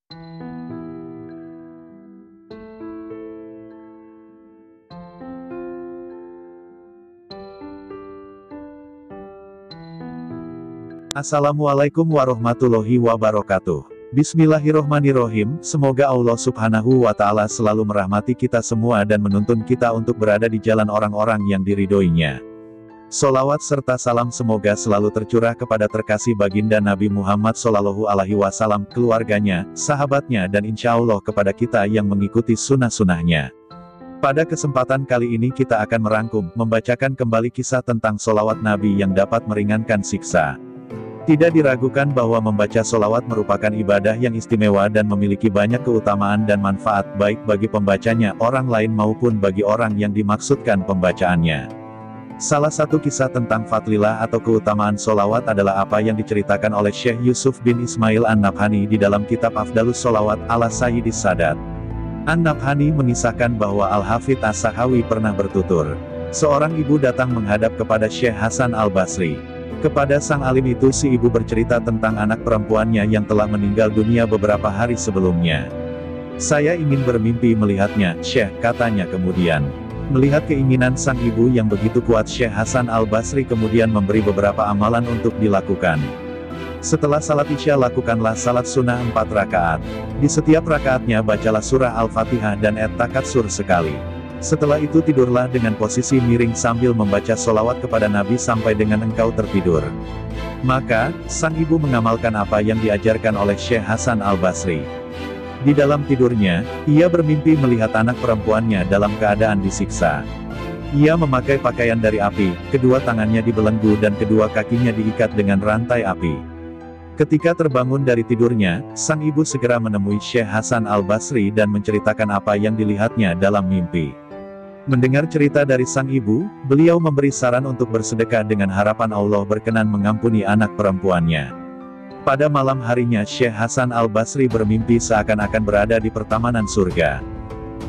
Assalamualaikum warahmatullahi wabarakatuh. Bismillahirrohmanirrohim, semoga Allah subhanahu wa ta'ala selalu merahmati kita semua dan menuntun kita untuk berada di jalan orang-orang yang diridhoinya. Sholawat serta salam semoga selalu tercurah kepada terkasih baginda Nabi Muhammad SAW, keluarganya, sahabatnya dan insya Allah kepada kita yang mengikuti sunnah-sunnahnya. Pada kesempatan kali ini kita akan merangkum, membacakan kembali kisah tentang sholawat Nabi yang dapat meringankan siksa. Tidak diragukan bahwa membaca sholawat merupakan ibadah yang istimewa dan memiliki banyak keutamaan dan manfaat baik bagi pembacanya, orang lain maupun bagi orang yang dimaksudkan pembacaannya. Salah satu kisah tentang fadlilah atau keutamaan sholawat adalah apa yang diceritakan oleh Syekh Yusuf bin Ismail An-Nabhani di dalam kitab Afdalus Sholawat ala Sayyidis Sadat. An-Nabhani mengisahkan bahwa Al-Hafidh As-Sakhawi pernah bertutur. Seorang ibu datang menghadap kepada Syekh Hasan Al-Basri. Kepada sang alim itu si ibu bercerita tentang anak perempuannya yang telah meninggal dunia beberapa hari sebelumnya. Saya ingin bermimpi melihatnya, Syekh, katanya kemudian. Melihat keinginan sang ibu yang begitu kuat, Syekh Hasan Al-Basri kemudian memberi beberapa amalan untuk dilakukan. Setelah salat Isya lakukanlah salat sunnah 4 rakaat. Di setiap rakaatnya bacalah surah Al-Fatihah dan At-Takatsur sekali. Setelah itu tidurlah dengan posisi miring sambil membaca sholawat kepada Nabi sampai dengan engkau tertidur. Maka, sang ibu mengamalkan apa yang diajarkan oleh Syekh Hasan Al-Basri. Di dalam tidurnya, ia bermimpi melihat anak perempuannya dalam keadaan disiksa. Ia memakai pakaian dari api, kedua tangannya dibelenggu dan kedua kakinya diikat dengan rantai api. Ketika terbangun dari tidurnya, sang ibu segera menemui Syekh Hasan Al-Basri dan menceritakan apa yang dilihatnya dalam mimpi. Mendengar cerita dari sang ibu, beliau memberi saran untuk bersedekah dengan harapan Allah berkenan mengampuni anak perempuannya. Pada malam harinya Syekh Hasan Al-Basri bermimpi seakan-akan berada di pertamanan surga.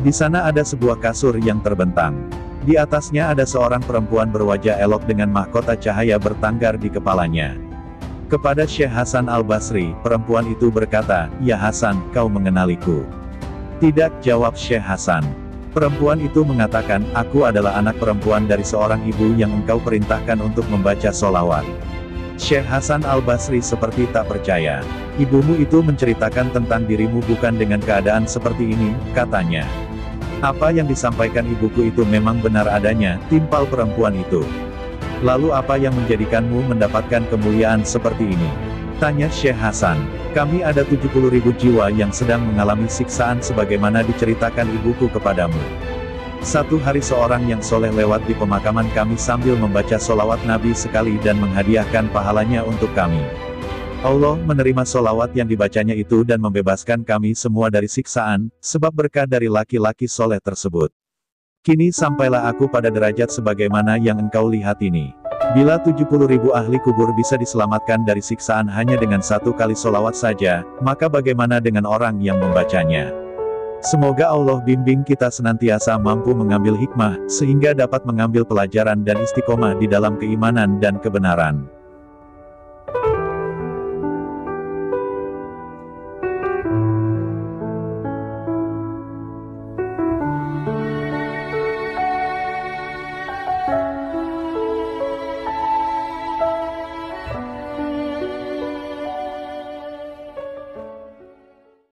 Di sana ada sebuah kasur yang terbentang. Di atasnya ada seorang perempuan berwajah elok dengan mahkota cahaya bertanggar di kepalanya. Kepada Syekh Hasan Al-Basri, perempuan itu berkata, "Ya Hasan, kau mengenaliku?" "Tidak," jawab Syekh Hasan. Perempuan itu mengatakan, "Aku adalah anak perempuan dari seorang ibu yang engkau perintahkan untuk membaca sholawat." Syekh Hasan Al-Basri seperti tak percaya. "Ibumu itu menceritakan tentang dirimu bukan dengan keadaan seperti ini," katanya. "Apa yang disampaikan ibuku itu memang benar adanya," timpal perempuan itu. "Lalu apa yang menjadikanmu mendapatkan kemuliaan seperti ini?" tanya Syekh Hasan. "Kami ada 70.000 jiwa yang sedang mengalami siksaan sebagaimana diceritakan ibuku kepadamu. Satu hari seorang yang soleh lewat di pemakaman kami sambil membaca sholawat Nabi sekali dan menghadiahkan pahalanya untuk kami. Allah menerima sholawat yang dibacanya itu dan membebaskan kami semua dari siksaan, sebab berkah dari laki-laki soleh tersebut. Kini sampailah aku pada derajat sebagaimana yang engkau lihat ini. Bila 70.000 ahli kubur bisa diselamatkan dari siksaan hanya dengan satu kali sholawat saja, maka bagaimana dengan orang yang membacanya? Semoga Allah bimbing kita senantiasa mampu mengambil hikmah, sehingga dapat mengambil pelajaran dan istiqomah di dalam keimanan dan kebenaran."